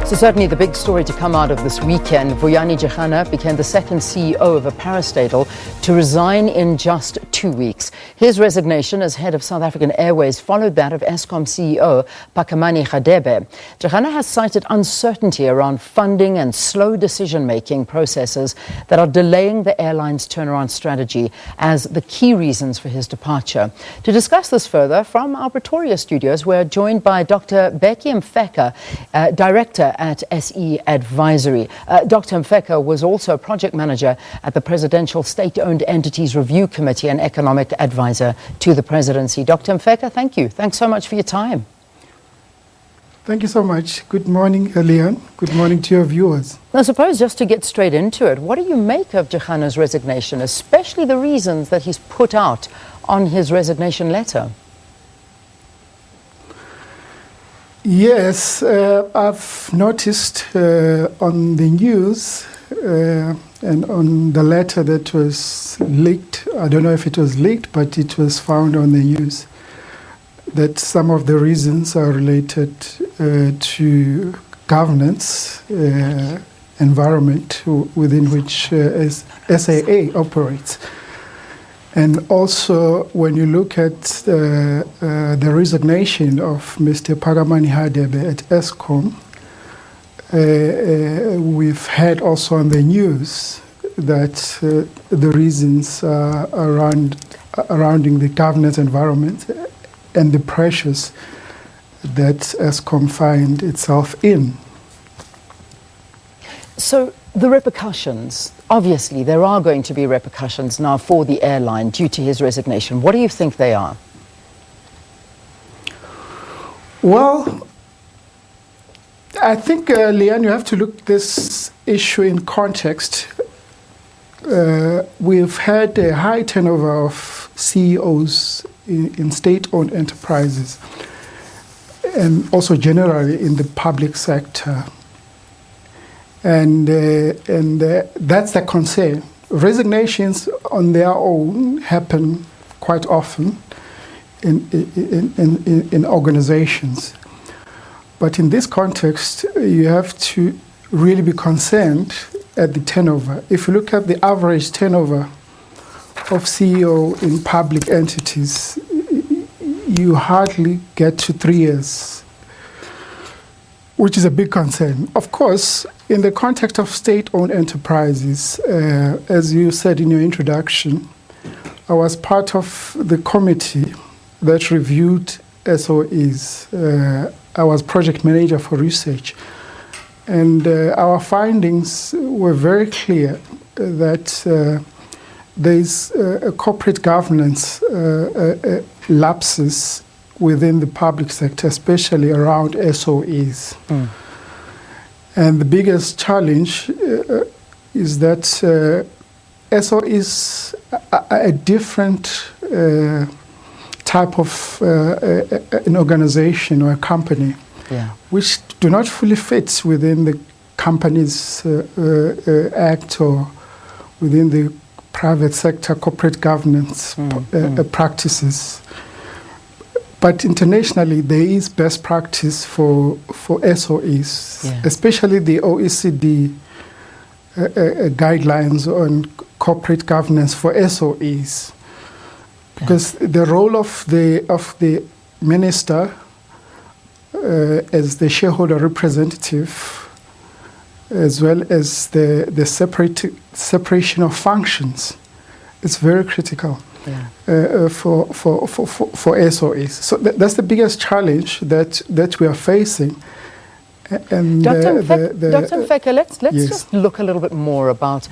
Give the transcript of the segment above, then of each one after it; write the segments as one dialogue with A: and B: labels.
A: So certainly the big story to come out of this weekend, Vuyani Jarana became the second CEO of a parastatal to resign in just 2 weeks. His resignation as head of South African Airways followed that of Eskom CEO Phakamani Hadebe. Jarana has cited uncertainty around funding and slow decision-making processes that are delaying the airline's turnaround strategy as the key reasons for his departure. To discuss this further, from our Pretoria Studios, we're joined by Dr Bheki Mfeka, Director at SE Advisory. Dr Mfeka was also project manager at the Presidential State-Owned Entities Review Committee and economic advisor to the Presidency. Dr Mfeka, thank you. Thanks so much for your time.
B: Thank you so much. Good morning, Leon. Good morning to your viewers.
A: I suppose just to get straight into it, what do you make of Jarana's resignation, especially the reasons that he's put out on his resignation letter?
B: Yes, I've noticed on the news and on the letter that was leaked, I don't know if it was leaked, but it was found on the news, that some of the reasons are related to governance, environment within which SAA operates. And also, when you look at the resignation of Mr. Phakamani Hadebe at Eskom, we've heard also on the news that the reasons are surrounding the governance environment and the pressures that Eskom find itself in. So the repercussions, obviously there are going to be repercussions now for the airline due to his resignation. What do you think they are? Well, I think, Leanne, you have to look at this issue in context. We've had a high turnover of CEOs in state-owned enterprises and also generally in the public sector. And that's the concern. Resignations on their own happen quite often in organizations. But in this context, you have to really be concerned at the turnover. If you look at the average turnover of CEO in public entities, you hardly get to 3 years, which is a big concern. Of course, in the context of state-owned enterprises, as you said in your introduction, I was part of the committee that reviewed SOEs. I was project manager for research. And our findings were very clear that there's corporate governance lapses within the public sector, especially around SOEs. And the biggest challenge is that SOEs are a different type of an organization or a company, which do not fully fit within the Companies Act or within the private sector corporate governance practices. But internationally, there is best practice for SOEs, especially the OECD guidelines on corporate governance for SOEs, because the role of the minister as the shareholder representative, as well as the separation of functions, is very critical. For SOEs. So that's the biggest challenge that we are facing. And
A: Dr. Mfeka, let's just look a little bit more about,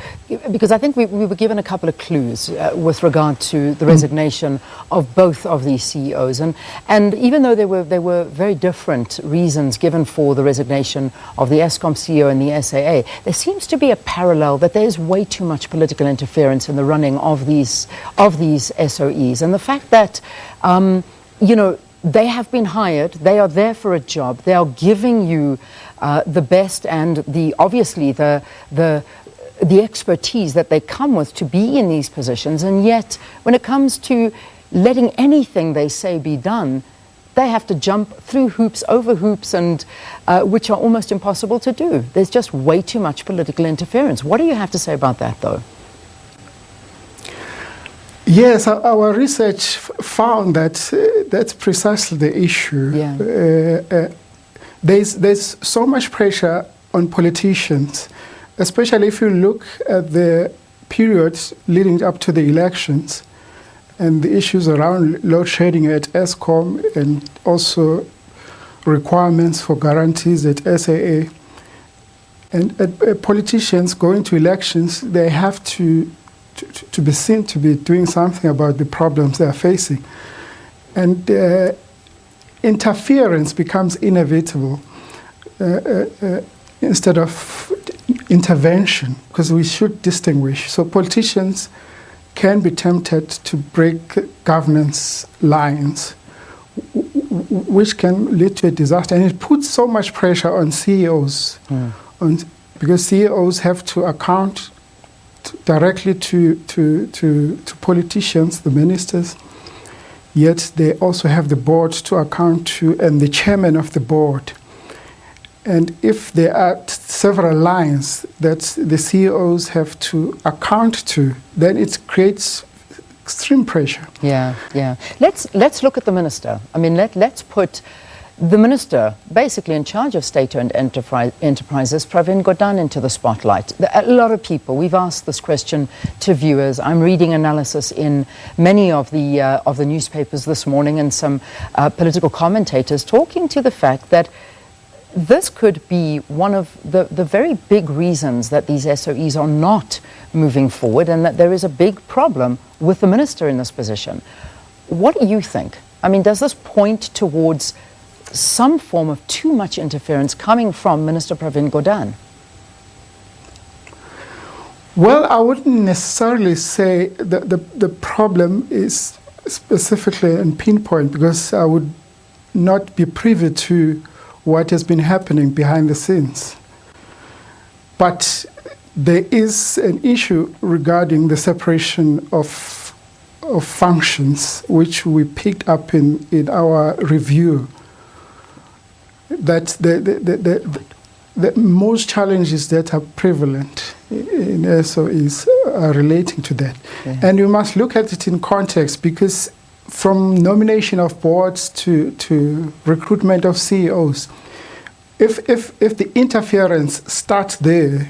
A: because I think we were given a couple of clues with regard to the resignation of both of these CEOs, and even though there were very different reasons given for the resignation of the Eskom CEO and the SAA, there seems to be a parallel that there is way too much political interference in the running of these SOEs, and the fact that they have been hired, they are there for a job, they are giving you the best and obviously the expertise that they come with to be in these positions, and yet when it comes to letting anything they say be done, they have to jump through hoops, over hoops, and which are almost impossible to do. There's just way too much political interference. What do you have to say about that, though?
B: Yes, our research found that that's precisely the issue.
A: Yeah.
B: There's so much pressure on politicians, especially if you look at the periods leading up to the elections and the issues around load shedding at Eskom and also requirements for guarantees at SAA. And politicians going to elections, they have to be seen to be doing something about the problems they are facing. And interference becomes inevitable instead of intervention, because we should distinguish. So politicians can be tempted to break governance lines, which can lead to a disaster. And it puts so much pressure on CEOs, because CEOs have to account directly to politicians, the ministers, yet they also have the board to account to and the chairman of the board. And if there are several lines that the CEOs have to account to, then it creates extreme pressure.
A: Yeah, yeah. Let's look at the minister. I mean, let's put the minister, basically in charge of state-owned enterprises, Pravin Gordhan, into the spotlight. A lot of people, we've asked this question to viewers. I'm reading analysis in many of the newspapers this morning, and some political commentators talking to the fact that this could be one of the very big reasons that these SOEs are not moving forward, and that there is a big problem with the minister in this position. What do you think? I mean, does this point towards some form of too much interference coming from Minister Pravin Gordhan?
B: Well, I wouldn't necessarily say that the problem is specifically and pinpoint, because I would not be privy to what has been happening behind the scenes. But there is an issue regarding the separation of functions, which we picked up in our review, that the most challenges that are prevalent in SOEs are relating to that. Yeah. And you must look at it in context, because from nomination of boards to recruitment of CEOs, if the interference starts there,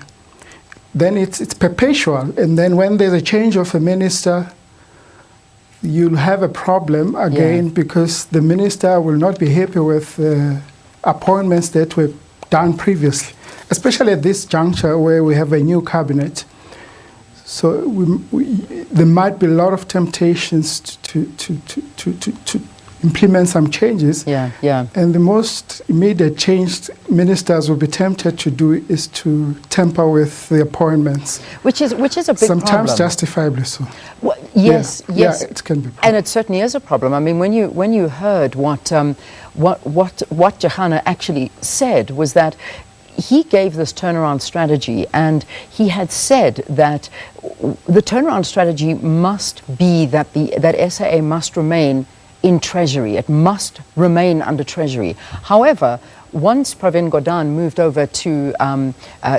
B: then it's perpetual. And then when there's a change of a minister, you'll have a problem again, because the minister will not be happy with appointments that were done previously, especially at this juncture where we have a new cabinet. So there might be a lot of temptations to implement some changes. And the most immediate change ministers will be tempted to do is to tamper with the appointments,
A: which is a big
B: sometimes
A: problem.
B: Justifiably so.
A: Well, yes.
B: It can be.
A: And it certainly is a problem. I mean, when you heard what Jarana actually said, was that he gave this turnaround strategy, and he had said that the turnaround strategy must be that that SAA must remain in Treasury. It must remain under Treasury. However, once Pravin Gordhan moved over to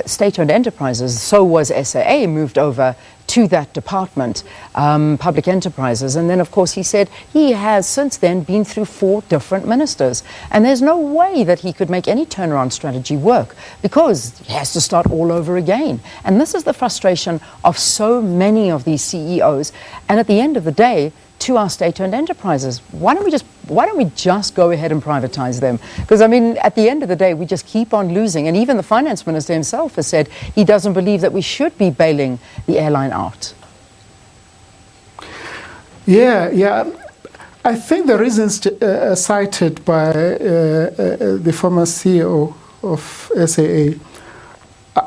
A: state-owned enterprises, so was SAA moved over to that department, public enterprises. And then, of course, he said he has since then been through 4 different ministers. And there's no way that he could make any turnaround strategy work, because he has to start all over again. And this is the frustration of so many of these CEOs. And at the end of the day, to our state-owned enterprises, why don't we just go ahead and privatize them? Because, I mean, at the end of the day, we just keep on losing. And even the finance minister himself has said he doesn't believe that we should be bailing the airline out. Yeah. I think the reasons cited by the former CEO of SAA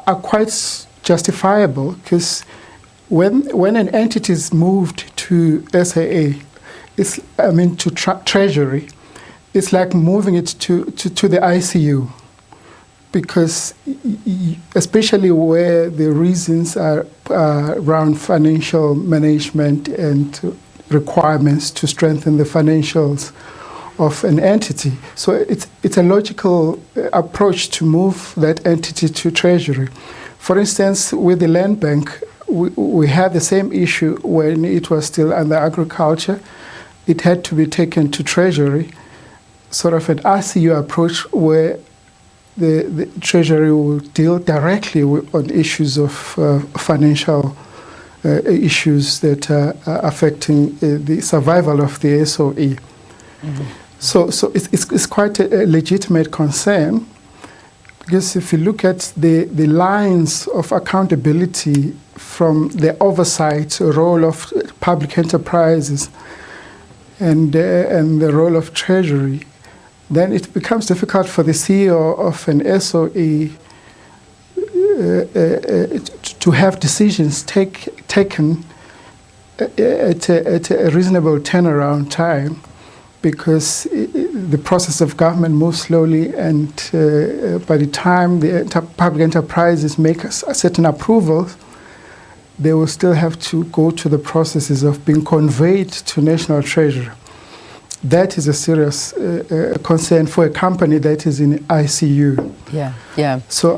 A: are quite justifiable, because when an entity is moved to SAA, to Treasury, it's like moving it to the ICU, because especially where the reasons are around financial management and requirements to strengthen the financials
B: of an entity. So it's a logical approach to move that entity to Treasury. For instance, with the Land Bank, we had the same issue when it was still under agriculture. It had to be taken to Treasury, sort of an RCU approach where the Treasury will deal directly on issues of financial issues that are affecting the survival of the SOE. Mm-hmm. So it's quite a legitimate concern, because if you look at the lines of accountability from the oversight role of public enterprises and the role of Treasury, then it becomes difficult for the CEO of an SOE to have decisions taken at a reasonable turnaround time, because the process of government moves slowly, and by the time the public enterprises make a certain approvals, they will still have to go to the processes of being conveyed to National Treasury. That is a serious concern for a company that is in ICU.
A: Yeah, yeah.
B: So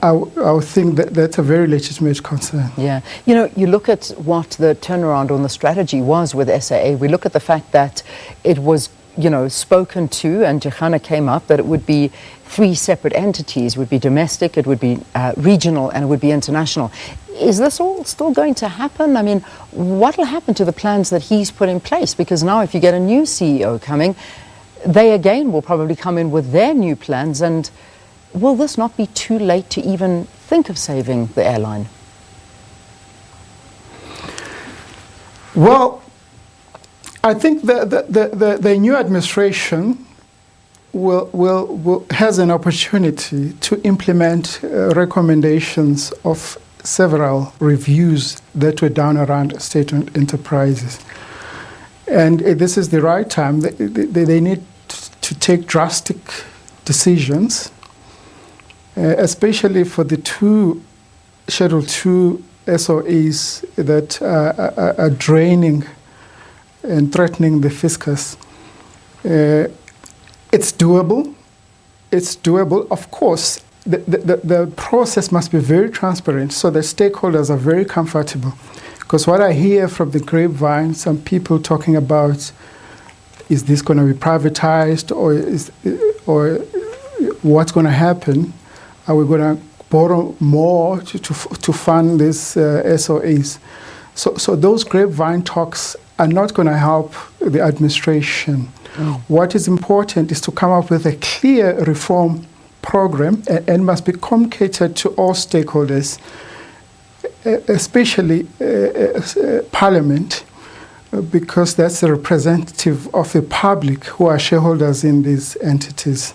B: I would think that that's a very legitimate concern.
A: Yeah. You know, you look at what the turnaround on the strategy was with SAA. We look at the fact that it was, you know, spoken to, and Jarana came up, that it would be 3 separate entities. It would be domestic, it would be regional, and it would be international. Is this all still going to happen? I mean, what will happen to the plans that he's put in place? Because now if you get a new CEO coming, they again will probably come in with their new plans, and will this not be too late to even think of saving the airline?
B: Well, I think the new administration has an opportunity to implement recommendations of several reviews that were done around state-owned enterprises. And this is the right time. They need to take drastic decisions, especially for the 2 Schedule 2 SOEs that are draining and threatening the fiscus. It's doable. It's doable. Of course, the process must be very transparent so that stakeholders are very comfortable. Because what I hear from the grapevine, some people talking about, is this going to be privatized, or what's going to happen? Are we going to borrow more to fund these SOEs? So those grapevine talks are not going to help the administration. What is important is to come up with a clear reform program and must be communicated to all stakeholders, especially Parliament, because that's the representative of the public who are shareholders in these entities.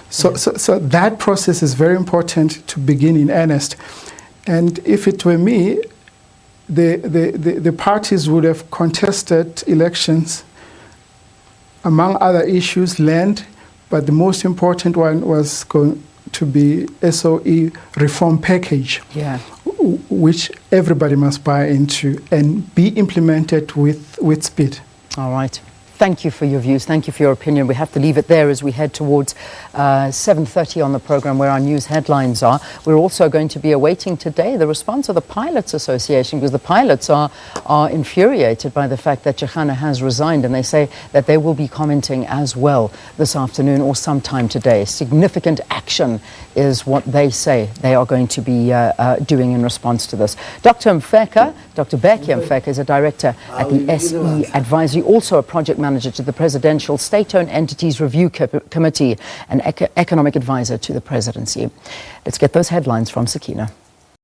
B: So that process is very important to begin in earnest. And if it were me, the parties would have contested elections, among other issues, land, but the most important one was going to be SOE reform package, which everybody must buy into and be implemented with speed.
A: All right. Thank you for your views. Thank you for your opinion. We have to leave it there as we head towards 7:30 on the program, where our news headlines are. We're also going to be awaiting today the response of the Pilots Association, because the pilots are infuriated by the fact that Jarana has resigned, and they say that they will be commenting as well this afternoon or sometime today. Significant action is what they say they are going to be doing in response to this. Dr. Bheki Mfeka is a director at the SE Advisory, also a project manager to the Presidential State-Owned Entities Review Committee and economic advisor to the Presidency. Let's get those headlines from Sakina.